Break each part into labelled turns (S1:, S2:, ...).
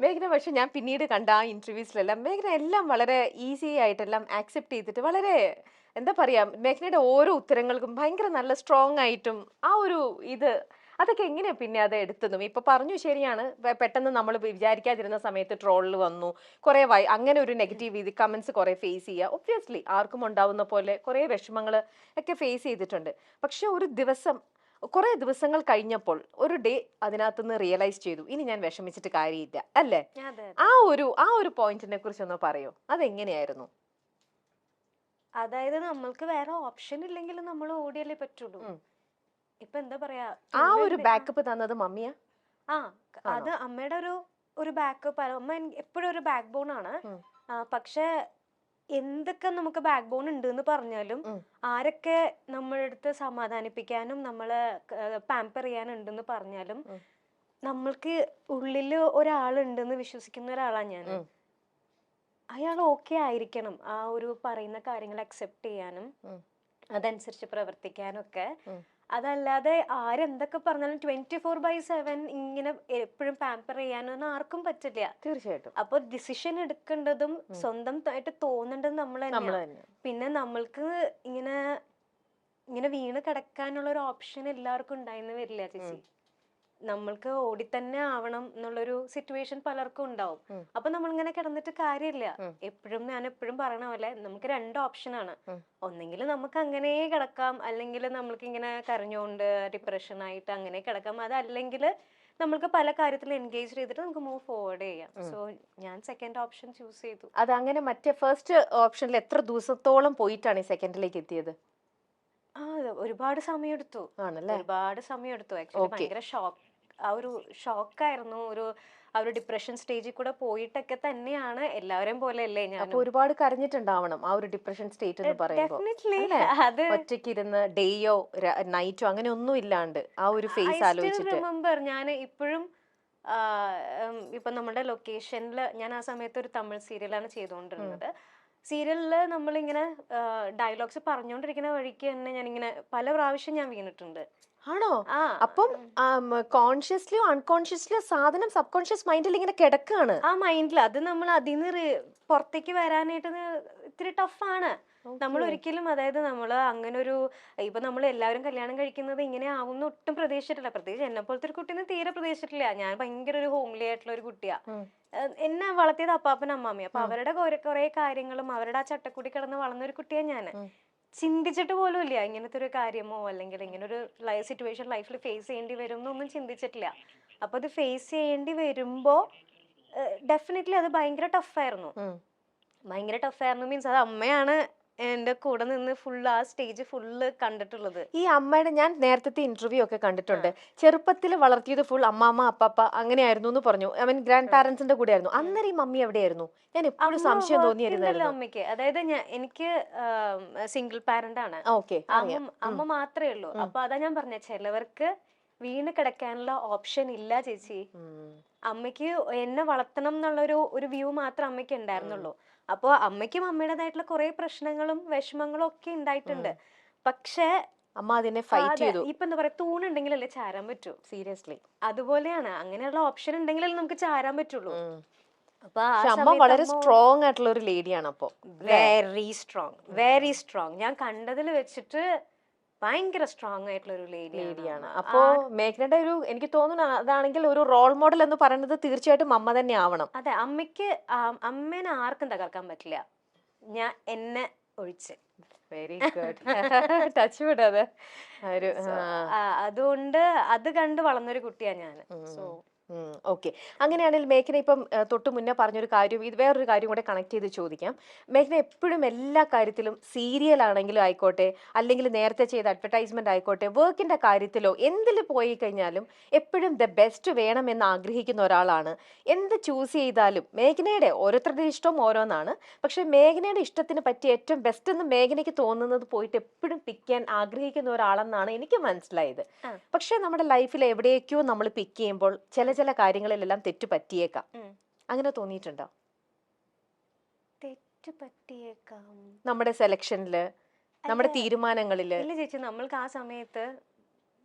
S1: മേഘന പക്ഷെ ഞാൻ പിന്നീട് കണ്ട ആ ഇന്റർവ്യൂസിലെല്ലാം മേഘന എല്ലാം വളരെ ഈസി ആയിട്ടെല്ലാം ആക്സെപ്റ്റ് ചെയ്തിട്ട് വളരെ എന്താ പറയാ മേഘനയുടെ ഓരോ ഉത്തരങ്ങൾക്കും ഭയങ്കര നല്ല സ്ട്രോങ് ആയിട്ടും ആ ഒരു ഇത് അതൊക്കെ എങ്ങനെയാ പിന്നെ അത് എടുത്തതും ഇപ്പൊ പറഞ്ഞു ശരിയാണ് പെട്ടെന്ന് നമ്മൾ വിചാരിക്കാതിരുന്ന സമയത്ത് ട്രോളിൽ വന്നു കുറെ അങ്ങനെ ഒരു നെഗറ്റീവ് ഇത് കമന്റ്സ് കുറെ ഫേസ് ചെയ്യുക ഒബ്വിയസ്ലി ആർക്കും ഉണ്ടാവുന്ന പോലെ കുറെ വിഷമങ്ങൾ ഒക്കെ ഫേസ് ചെയ്തിട്ടുണ്ട് പക്ഷെ ഒരു ദിവസം കുറെ ദിവസങ്ങൾ കഴിഞ്ഞപ്പോൾ ഒരു ഡേ അതിനകത്തുനിന്ന് റിയലൈസ് ചെയ്തു ഇനി ഞാൻ വിഷമിച്ചിട്ട് കാര്യമില്ല അല്ലേ ആ ഒരു പോയിന്റിനെ കുറിച്ച് ഒന്ന് പറയോ അതെങ്ങനെയായിരുന്നു
S2: അതായത് നമ്മൾക്ക് വേറെ ഓപ്ഷൻ ഇല്ലെങ്കിൽ നമ്മൾ ഓടിയല്ലേ പറ്റുള്ളൂ. ഇപ്പൊ എന്താ പറയാ,
S1: ആ ഒരു ബാക്കപ്പ് തന്നത് മമ്മിയാ
S2: ആ അത് അമ്മയുടെ ഒരു ബാക്കപ്പ്. അമ്മ എപ്പോഴും ഒരു ബാക്ക് ബോൺ ആണ്. പക്ഷെ എന്തൊക്കെ നമുക്ക് ബാക്ക് ബോൺ ഉണ്ട് എന്ന് പറഞ്ഞാലും ആരൊക്കെ നമ്മുടെ അടുത്ത് സമാധാനിപ്പിക്കാനും നമ്മളെ പാമ്പർ ചെയ്യാനുണ്ടെന്ന് പറഞ്ഞാലും നമ്മൾക്ക് ഉള്ളില് ഒരാളുണ്ടെന്ന് വിശ്വസിക്കുന്ന ഒരാളാണ് ഞാൻ. അയാൾ ഓക്കെ ആയിരിക്കണം ആ ഒരു പറയുന്ന കാര്യങ്ങൾ അക്സെപ്റ്റ് ചെയ്യാനും അതനുസരിച്ച് പ്രവർത്തിക്കാനും ഒക്കെ. അതല്ലാതെ ആരെന്തൊക്കെ പറഞ്ഞാലും 24/7 ഇങ്ങനെ എപ്പോഴും പാമ്പർ ചെയ്യാനൊന്നും ആർക്കും പറ്റില്ല.
S1: തീർച്ചയായിട്ടും.
S2: അപ്പൊ ഡിസിഷൻ എടുക്കേണ്ടതും സ്വന്തമായിട്ട് തോന്നേണ്ടതും നമ്മൾ തന്നെയാണ്. പിന്നെ നമ്മൾക്ക് ഇങ്ങനെ ഇങ്ങനെ വീണ് കിടക്കാനുള്ള ഒരു ഓപ്ഷൻ എല്ലാവർക്കും ഉണ്ടായിന്ന് വരില്ല ചേച്ചി. നമ്മൾക്ക് ഓടി തന്നെ ആവണം എന്നുള്ളൊരു സിറ്റുവേഷൻ പലർക്കും ഉണ്ടാവും. അപ്പൊ നമ്മളിങ്ങനെ കിടന്നിട്ട് കാര്യമില്ല. ഞാൻ എപ്പോഴും പറയണ പോലെ നമുക്ക് 2 ഓപ്ഷനാണ്. ഒന്നെങ്കിൽ നമുക്ക് അങ്ങനെ കിടക്കാം, അല്ലെങ്കിൽ നമ്മൾക്ക് ഇങ്ങനെ കരഞ്ഞുകൊണ്ട് ഡിപ്രഷൻ ആയിട്ട് അങ്ങനെ കിടക്കാം. അതല്ലെങ്കിൽ നമുക്ക് പല കാര്യത്തിലും എൻഗേജ് ചെയ്തിട്ട് നമുക്ക് മൂവ് ഫോർവേഡ് ചെയ്യാം. സോ ഞാൻ സെക്കൻഡ് ഓപ്ഷൻ ചൂസ് ചെയ്തു.
S1: അത് അങ്ങനെ മറ്റേ ഫസ്റ്റ് ഓപ്ഷനിൽ എത്ര ദിവസത്തോളം പോയിട്ടാണ് ഈ സെക്കൻഡിലേക്ക് എത്തിയത്?
S2: ഒരുപാട് സമയം എടുത്തു. ഒരുപാട് സമയം എടുത്തു. ആക്ച്വലി ഭയങ്കര ഷോക്കായിരുന്നു. ആ ഒരു ഡിപ്രഷൻ സ്റ്റേജിൽ കൂടെ പോയിട്ടൊക്കെ തന്നെയാണ്. എല്ലാവരെയും പോലെ അല്ലേ ഞാൻ.
S1: അപ്പൊ ഒരുപാട് കരഞ്ഞിട്ടുണ്ടാവണം ആ ഒരു ഡിപ്രഷൻ സ്റ്റേറ്റ് എന്ന് പറയുമ്പോൾ.
S2: അത്
S1: ഒറ്റയ്ക്കിരുന്ന് ഡേയോ നൈറ്റോ അങ്ങനെ ഒന്നും ഇല്ലാണ്ട് ആ ഒരു ഫേസ് ആലോചിച്ചിട്ട്
S2: റിമെമ്പർ ഞാൻ ഇപ്പോഴും ഇപ്പൊ നമ്മുടെ ലൊക്കേഷനിൽ ഞാൻ ആ സമയത്ത് ഒരു തമിഴ് സീരിയലാണ് ചെയ്തുകൊണ്ടിരുന്നത്. സീരിയലില് നമ്മളിങ്ങനെ ഡയലോഗ്സ് പറഞ്ഞുകൊണ്ടിരിക്കുന്ന വഴിക്ക് തന്നെ ഞാനിങ്ങനെ പല പ്രാവശ്യം ഞാൻ വീണിട്ടുണ്ട്.
S1: ആണോ? അപ്പം കോൺഷ്യസ്ലിയോ അൺകോൺഷ്യസ്ലിയോ സാധനം സബ് കോൺഷ്യസ് മൈൻഡിൽ ഇങ്ങനെ കിടക്കാണ്.
S2: ആ മൈൻഡിൽ അത് നമ്മൾ അതിന്ന് പുറത്തേക്ക് വരാനായിട്ട് ഇത്തിരി ടഫാണ്. നമ്മൾ ഒരിക്കലും, അതായത് നമ്മൾ അങ്ങനെ ഒരു ഇപ്പൊ നമ്മൾ എല്ലാവരും കല്യാണം കഴിക്കുന്നത് ഇങ്ങനെ ആവുന്ന ഒട്ടും പ്രതീക്ഷിച്ചിട്ടില്ല. പ്രത്യേകിച്ച് എന്നെ പോലത്തെ ഒരു കുട്ടീനെ തീരെ പ്രതീക്ഷിച്ചിട്ടില്ല. ഞാൻ ഭയങ്കര ഒരു ഹോംലി ആയിട്ടുള്ള ഒരു കുട്ടിയാ. എന്നെ വളർത്തിയത് അപ്പാപ്പനും അമ്മാമ്മയും. അപ്പൊ അവരുടെ കുറെ കാര്യങ്ങളും അവരുടെ ആ ചട്ടക്കൂടി കിടന്ന് വളർന്ന ഒരു കുട്ടിയാ ഞാൻ. ചിന്തിച്ചിട്ട് പോലും ഇല്ല ഇങ്ങനത്തെ ഒരു കാര്യമോ അല്ലെങ്കിൽ ഇങ്ങനെ ഒരു സിറ്റുവേഷൻ ലൈഫിൽ ഫേസ് ചെയ്യേണ്ടി വരും എന്നൊന്നും ചിന്തിച്ചിട്ടില്ല. അപ്പൊ അത് ഫേസ് ചെയ്യേണ്ടി വരുമ്പോ ഡെഫിനറ്റ്ലി അത് ഭയങ്കര ടഫായിരുന്നു. മീൻസ് അത് അമ്മയാണ് എന്റെ കൂടെ നിന്ന് ആ സ്റ്റേജ് ഫുള്ള് കണ്ടിട്ടുള്ളത്.
S1: ഈ അമ്മയുടെ ഞാൻ നേരത്തെ ഇന്റർവ്യൂ ഒക്കെ കണ്ടിട്ടുണ്ട്. ചെറുപ്പത്തിൽ വളർത്തിയത് ഫുൾ അമ്മാമ്മ അപ്പാപ്പ അങ്ങനെയായിരുന്നു എന്ന് പറഞ്ഞു. ഐ മീൻ ഗ്രാൻഡ് പാരന്റ്സിന്റെ കൂടെ ആയിരുന്നു. അന്നേരം ഈ മമ്മി എവിടെയായിരുന്നു? ഞാൻ എപ്പോഴും സംശയം തോന്നിയിരുന്നല്ലോ
S2: അമ്മയ്ക്ക്. അതായത് എനിക്ക് സിംഗിൾ പാരന്റ് ആണ്. അമ്മ മാത്രമേ ഉള്ളൂ. അപ്പൊ അതാ ഞാൻ പറഞ്ഞ, ചിലവർക്ക് വീണ് കിടക്കാനുള്ള ഓപ്ഷൻ ഇല്ല ചേച്ചി. അമ്മയ്ക്ക് എന്നെ വളർത്തണം എന്നുള്ള ഒരു വ്യൂ മാത്രം അമ്മയ്ക്ക് ഉണ്ടായിരുന്നുള്ളൂ. അപ്പൊ അമ്മയ്ക്കും അമ്മയുടേതായിട്ടുള്ള കുറെ പ്രശ്നങ്ങളും വിഷമങ്ങളും ഒക്കെ ഉണ്ടായിട്ടുണ്ട്. പക്ഷെ
S1: അമ്മ അതിനെ ഫൈറ്റ് ചെയ്തു.
S2: ഇപ്പൊ എന്താ പറയാ, തൂണുണ്ടെങ്കിലല്ലേ ചാരാൻ പറ്റൂ.
S1: സീരിയസ്ലി
S2: അതുപോലെയാണ്. അങ്ങനെയുള്ള ഓപ്ഷൻ ഉണ്ടെങ്കിലല്ലേ നമുക്ക് ചാരാൻ പറ്റുള്ളൂ. അപ്പൊ
S1: അമ്മ വളരെ സ്ട്രോങ് ആയിട്ടുള്ള ഒരു ലേഡിയാണ്. അപ്പൊ
S2: വെരി സ്ട്രോങ്. ഞാൻ കണ്ടതിൽ വെച്ചിട്ട് ഭയങ്കര സ്ട്രോങ് ആയിട്ടുള്ള ഒരു ലേഡിയാണ്.
S1: അപ്പോ മേഘനയുടെ ഒരു, എനിക്ക് തോന്നുന്നു അതാണെങ്കിൽ ഒരു റോൾ മോഡൽ എന്ന് പറയുന്നത് തീർച്ചയായിട്ടും അമ്മ തന്നെ ആവണം.
S2: അതെ, അമ്മേനെ ആർക്കും തകർക്കാൻ പറ്റില്ല, എന്നെ ഒഴിച്ച്.
S1: Very good. ടച്ച് വിടാതെ.
S2: അതുകൊണ്ട് അത് കണ്ട് വളർന്നൊരു കുട്ടിയാ ഞാൻ. So
S1: okay. അങ്ങനെയാണെങ്കിൽ മേഘന ഇപ്പം തൊട്ട് മുന്നേ പറഞ്ഞൊരു കാര്യം, ഇത് വേറൊരു കാര്യം കൂടെ കണക്ട് ചെയ്ത് ചോദിക്കാം. മേഘന എപ്പോഴും എല്ലാ കാര്യത്തിലും സീരിയൽ ആണെങ്കിലും ആയിക്കോട്ടെ, അല്ലെങ്കിൽ നേരത്തെ ചെയ്ത അഡ്വർടൈസ്മെന്റ് ആയിക്കോട്ടെ, വർക്കിന്റെ കാര്യത്തിലോ എന്തിൽ പോയി കഴിഞ്ഞാലും എപ്പോഴും ദ ബെസ്റ്റ് വേണമെന്ന് ആഗ്രഹിക്കുന്ന ഒരാളാണ്. എന്ത് ചൂസ് ചെയ്താലും മേഘനയുടെ ഓരോരുത്തരുടെ ഇഷ്ടം ഓരോന്നാണ്. പക്ഷെ മേഘനയുടെ ഇഷ്ടത്തിന് പറ്റിയ ഏറ്റവും ബെസ്റ്റ് എന്ന് മേഘനയ്ക്ക് തോന്നുന്നത് പോയിട്ട് എപ്പോഴും പിക്ക് ചെയ്യാൻ ആഗ്രഹിക്കുന്ന ഒരാളെന്നാണ് എനിക്ക് മനസ്സിലായത്. പക്ഷെ നമ്മുടെ ലൈഫിൽ എവിടേക്കോ നമ്മൾ പിക്ക് ചെയ്യുമ്പോൾ ചില കാര്യങ്ങളിലെല്ലാം തെറ്റ് പറ്റിയേക്കാം. അങ്ങനെ തോന്നിയിട്ടുണ്ടോ?
S2: തെറ്റ് പറ്റിയേക്കാം നമ്മുടെ
S1: സെലക്ഷനില്, നമ്മുടെ തീരുമാനങ്ങളില്?
S2: ഇല്ല ചേച്ചി, നമ്മൾക്ക് ആ സമയത്ത്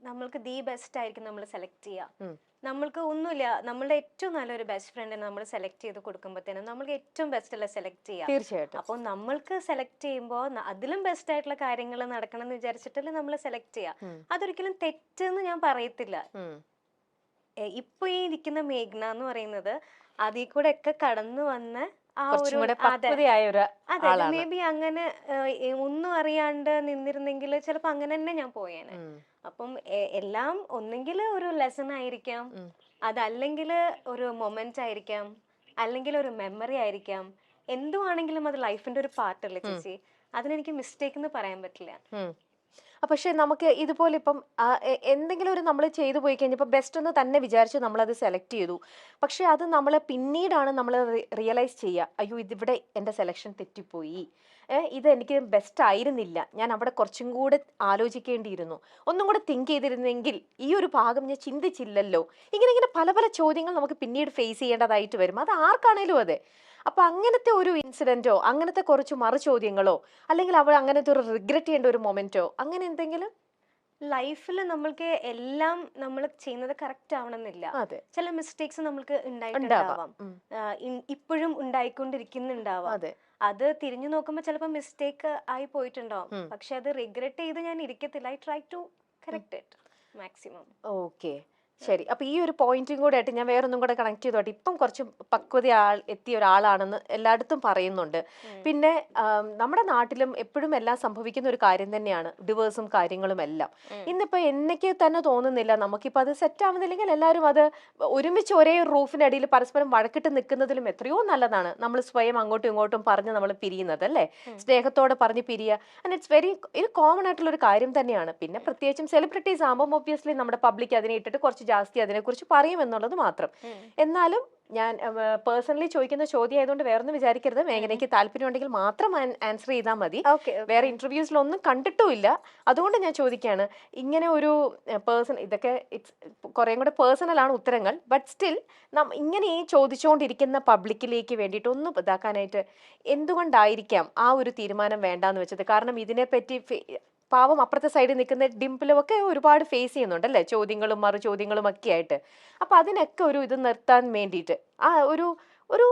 S2: നമ്മൾക്ക് ദി ബെസ്റ്റ് ആയിരിക്കും നമ്മൾ സെലക്ട് ചെയ്യുക. നമ്മൾക്ക് ഒന്നുമില്ല, നമ്മളുടെ ഏറ്റവും നല്ലൊരു ബെസ്റ്റ് ഫ്രണ്ടിനെ നമ്മൾ സെലക്ട് ചെയ്ത് കൊടുക്കുമ്പോഴത്തേനും നമ്മൾക്ക് ഏറ്റവും ബെസ്റ്റ് അല്ല സെലക്ട് ചെയ്യുക.
S1: തീർച്ചയായിട്ടും.
S2: അപ്പോൾ നമ്മൾക്ക് സെലക്ട് ചെയ്യുമ്പോൾ അതിലും ബെസ്റ്റ് ആയിട്ടുള്ള കാര്യങ്ങൾ നടക്കണം എന്ന് വിചാരിച്ചിട്ടല്ലേ നമ്മൾ സെലക്ട് ചെയ്യുക. അതൊരിക്കലും തെറ്റെന്ന് ഞാൻ പറയത്തില്ല. ഇപ്പൊ ഈ ഇരിക്കുന്ന മേഘ്ന എന്ന് പറയുന്നത് അതിൽ കൂടെ ഒക്കെ കടന്നു വന്ന ആ ഒരു അതെ മേ ബി അങ്ങനെ ഒന്നും അറിയാണ്ട് നിന്നിരുന്നെങ്കിൽ ചിലപ്പോ അങ്ങനെ തന്നെ ഞാൻ പോയേനെ. അപ്പം എല്ലാം ഒന്നെങ്കിൽ ഒരു ലെസൺ ആയിരിക്കാം, അതല്ലെങ്കിൽ ഒരു മൊമെന്റ് ആയിരിക്കാം, അല്ലെങ്കിൽ ഒരു മെമ്മറി ആയിരിക്കാം. എന്തുവാണെങ്കിലും അത് ലൈഫിന്റെ ഒരു പാർട്ടല്ലേ ചേച്ചി. അതിനെനിക്ക് മിസ്റ്റേക്ക് എന്ന് പറയാൻ പറ്റില്ല.
S1: പക്ഷെ നമുക്ക് ഇതുപോലെ ഇപ്പം എന്തെങ്കിലും ഒരു നമ്മൾ ചെയ്തു പോയി കഴിഞ്ഞപ്പോൾ ബെസ്റ്റ് എന്ന് തന്നെ വിചാരിച്ച് നമ്മളത് സെലക്ട് ചെയ്തു. പക്ഷെ അത് നമ്മൾ പിന്നീടാണ് നമ്മൾ റിയലൈസ് ചെയ്യുക, അയ്യോ ഇതിവിടെ എൻ്റെ സെലക്ഷൻ തെറ്റിപ്പോയി, ഇത് എനിക്ക് ബെസ്റ്റ് ആയിരുന്നില്ല, ഞാൻ അവിടെ കുറച്ചും കൂടെ ആലോചിക്കേണ്ടിയിരുന്നു, ഒന്നും കൂടെ തിങ്ക് ചെയ്തിരുന്നെങ്കിൽ, ഈ ഒരു ഭാഗം ഞാൻ ചിന്തിച്ചില്ലല്ലോ. ഇങ്ങനെ പല പല ചോദ്യങ്ങൾ നമുക്ക് പിന്നീട് ഫേസ് ചെയ്യേണ്ടതായിട്ട് വരും. അത് ആർക്കാണേലും അതെ. അപ്പൊ അങ്ങനത്തെ ഒരു ഇൻസിഡന്റോ അങ്ങനത്തെ കുറച്ച് മറു ചോദ്യങ്ങളോ അല്ലെങ്കിൽ അവൾ അങ്ങനത്തെ ഒരു റിഗ്രറ്റ് ചെയ്യേണ്ട ഒരു മൊമെന്റോ അങ്ങനെ എന്തെങ്കിലും
S2: ലൈഫിൽ നമ്മൾക്ക് എല്ലാം നമ്മൾ ചെയ്യുന്നത് കറക്റ്റ് ആവണമെന്നില്ല. ചില മിസ്റ്റേക്സ് നമ്മൾക്ക് ഉണ്ടായിട്ടുണ്ടാവാം, ഇപ്പോഴും ഉണ്ടായിക്കൊണ്ടിരിക്കുന്നുണ്ടാവാം. അത് തിരിഞ്ഞു നോക്കുമ്പോൾ ചിലപ്പോൾ മിസ്റ്റേക്ക് ആയി പോയിട്ടുണ്ടാവും. പക്ഷെ അത് റിഗ്രറ്റ് ചെയ്ത് ഞാൻ ഇരിക്കത്തില്ല. I try to correct it maximum.
S1: Okay, ശരി. അപ്പൊ ഈ ഒരു പോയിന്റും കൂടെ ആയിട്ട് ഞാൻ വേറൊന്നും കൂടെ കണക്ട് ചെയ്തോട്ടെ. ഇപ്പം കുറച്ച് പക്വത എത്തിയ ഒരാളാണെന്ന് എല്ലായിടത്തും പറയുന്നുണ്ട്. പിന്നെ നമ്മുടെ നാട്ടിലും എപ്പോഴും എല്ലാം സംഭവിക്കുന്ന ഒരു കാര്യം തന്നെയാണ് ഡിവേഴ്സും കാര്യങ്ങളും എല്ലാം. ഇന്നിപ്പോ എനിക്ക് തന്നെ തോന്നുന്നില്ല നമുക്കിപ്പോ അത് സെറ്റ് ആവുന്നില്ലെങ്കിൽ എല്ലാവരും അത് ഒരുമിച്ച് ഒരേ റൂഫിനടിയിൽ പരസ്പരം വഴക്കിട്ട് നിൽക്കുന്നതിലും എത്രയോ നല്ലതാണ് നമ്മൾ സ്വയം അങ്ങോട്ടും ഇങ്ങോട്ടും പറഞ്ഞ് നമ്മൾ പിരിയുന്നത്, അല്ലേ? സ്നേഹത്തോടെ പറഞ്ഞ് പിരിയുക. ആൻഡ് ഇറ്റ്സ് വെരി ഒരു കോമൺ ആയിട്ടുള്ള ഒരു കാര്യം തന്നെയാണ്. പിന്നെ പ്രത്യേകിച്ചും സെലിബ്രിറ്റീസ് ആകുമ്പോൾ ഒബ്വിയസ്ലി നമ്മുടെ പബ്ലിക് അതിനെ ഇട്ടിട്ട് കുറച്ച് ജാസ്തി അതിനെക്കുറിച്ച് പറയും എന്നുള്ളത് മാത്രം. എന്നാലും ഞാൻ പേഴ്സണലി ചോദിക്കുന്ന ചോദ്യം ആയതുകൊണ്ട് വേറൊന്നും വിചാരിക്കരുത്. മേഘനയ്ക്ക് താല്പര്യം ഉണ്ടെങ്കിൽ മാത്രം ആൻസർ ചെയ്താൽ മതി. വേറെ ഇന്റർവ്യൂസിലൊന്നും കണ്ടിട്ടുമില്ല, അതുകൊണ്ട് ഞാൻ ചോദിക്കുകയാണ്. ഇങ്ങനെ ഒരു പേഴ്സൺ, ഇതൊക്കെ കുറേ കൂടെ പേഴ്സണൽ ആണ് ഉത്തരങ്ങൾ, ബട്ട് സ്റ്റിൽ ഇങ്ങനെ ഈ ചോദിച്ചുകൊണ്ടിരിക്കുന്ന പബ്ലിക്കിലേക്ക് വേണ്ടിയിട്ട് ഒന്ന് ഇതാക്കാനായിട്ട് എന്തുകൊണ്ടായിരിക്കാം ആ ഒരു തീരുമാനം വേണ്ടാന്ന് വെച്ചത്? കാരണം ഇതിനെപ്പറ്റി പാവം അപ്പുറത്തെ സൈഡിൽ നിൽക്കുന്ന ഡിംപിളും ഒക്കെ ഒരുപാട് ഫേസ് ചെയ്യുന്നുണ്ട്, അല്ലേ? ചോദ്യങ്ങളും മറു ചോദ്യങ്ങളും ഒക്കെ ആയിട്ട്. അപ്പൊ അതിനൊക്കെ ഒരു ഇത് നിർത്താൻ വേണ്ടിയിട്ട് ആ ഒരു ഒരു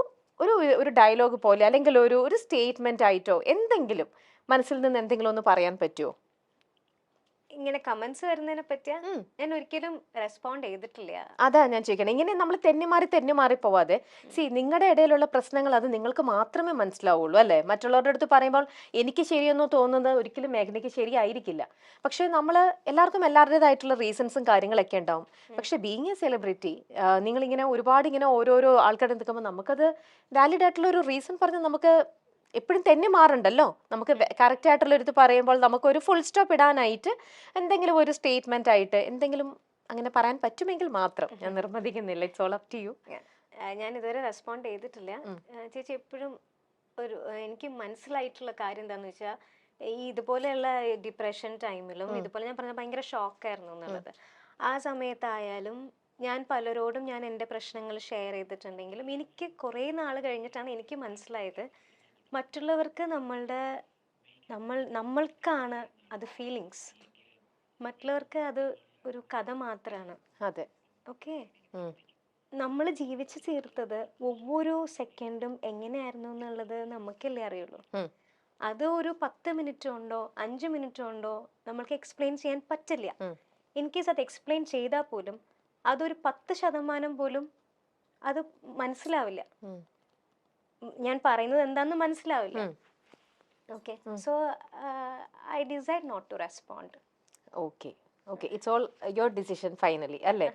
S1: ഒരു ഡയലോഗ് പോലെ അല്ലെങ്കിൽ ഒരു സ്റ്റേറ്റ്മെന്റ് ആയിട്ടോ എന്തെങ്കിലും മനസ്സിൽ നിന്ന് എന്തെങ്കിലും ഒന്ന് പറയാൻ പറ്റുമോ?
S2: ഇങ്ങനെ കമന്റ്സ് വരുന്നതിനെ പറ്റിയാ ഞാൻ ഒരിക്കലും റെസ്പോണ്ട് ചെയ്തിട്ടില്ല.
S1: അതാ ഞാൻ ചോദിക്കണം. ഇങ്ങനെ നമ്മൾ തെന്നിമാറി പോവാതെ, നിങ്ങളുടെ ഇടയിലുള്ള പ്രശ്നങ്ങൾ അത് നിങ്ങൾക്ക് മാത്രമേ മനസ്സിലാവുള്ളൂ, അല്ലേ? മറ്റുള്ളവരുടെ അടുത്ത് പറയുമ്പോൾ എനിക്ക് ശരിയെന്നോ തോന്നുന്നത് ഒരിക്കലും മേഘനയ്ക്ക് ശരിയായിരിക്കില്ല. പക്ഷെ നമ്മൾ എല്ലാവർക്കും എല്ലാവരുടേതായിട്ടുള്ള റീസൺസും കാര്യങ്ങളൊക്കെ ഉണ്ടാവും. പക്ഷെ ബീങ് എ സെലിബ്രിറ്റി, നിങ്ങളിങ്ങനെ ഒരുപാട് ഇങ്ങനെ ഓരോരോ ആൾക്കാരുടെ നിൽക്കുമ്പോൾ നമുക്കത് വാലിഡ് ആയിട്ടുള്ള ഒരു റീസൺ പറഞ്ഞ് നമുക്ക് എപ്പോഴും തെന്നി മാറുണ്ടല്ലോ. നമുക്ക് കറക്റ്റ് ആയിട്ടുള്ള ഒരു ഇത് പറയുമ്പോൾ നമുക്കൊരു ഫുൾ സ്റ്റോപ്പ് ഇടാനായിട്ട് എന്തെങ്കിലും ഒരു സ്റ്റേറ്റ്മെന്റ് ആയിട്ട് എന്തെങ്കിലും അങ്ങനെ പറയാൻ പറ്റുമെങ്കിൽ മാത്രം. ഞാൻ നിർബന്ധിക്കുന്നില്ല, it's all up to you.
S2: ഞാൻ ഇതുവരെ റെസ്പോണ്ട് ചെയ്തിട്ടില്ല ചേച്ചി. എപ്പോഴും ഒരു എനിക്ക് മനസ്സിലായിട്ടുള്ള കാര്യം എന്താണെന്ന് വെച്ചാൽ, ഈ ഇതുപോലെയുള്ള ഡിപ്രഷൻ ടൈമിലും ഇതുപോലെ ഞാൻ പറഞ്ഞ ഭയങ്കര ഷോക്കായിരുന്നു എന്നുള്ളത്. ആ സമയത്തായാലും ഞാൻ പലരോടും ഞാൻ എൻ്റെ പ്രശ്നങ്ങൾ ഷെയർ ചെയ്തിട്ടുണ്ടെങ്കിലും എനിക്ക് കുറേ നാൾ കഴിഞ്ഞിട്ടാണ് എനിക്ക് മനസ്സിലായത് മറ്റുള്ളവർക്ക് നമ്മൾക്കാണ് അത് ഫീലിങ്സ്, മറ്റുള്ളവർക്ക് അത് ഒരു കഥ മാത്രമാണ്.
S1: അതെ,
S2: ഓക്കെ. നമ്മൾ ജീവിച്ചു തീർത്തത് ഒவ்வொരു സെക്കൻഡും എങ്ങനെയായിരുന്നു എന്നുള്ളത് നമുക്കല്ലേ അറിയുള്ളൂ. അത് ഒരു 10 മിനിറ്റ് കൊണ്ടോ 5 മിനിറ്റ് കൊണ്ടോ നമ്മൾക്ക് എക്സ്പ്ലെയിൻ ചെയ്യാൻ പറ്റില്ല. ഇൻ കേസ് അത് എക്സ്പ്ലെയിൻ ചെയ്താൽ പോലും അതൊരു 10% പോലും അത് മനസ്സിലാവില്ല. ഞാൻ പറയുന്നത് എന്താന്ന് മനസ്സിലാവില്ല. Okay, so I decide not to respond.
S1: Okay, it's all your decision finally, അല്ലേ?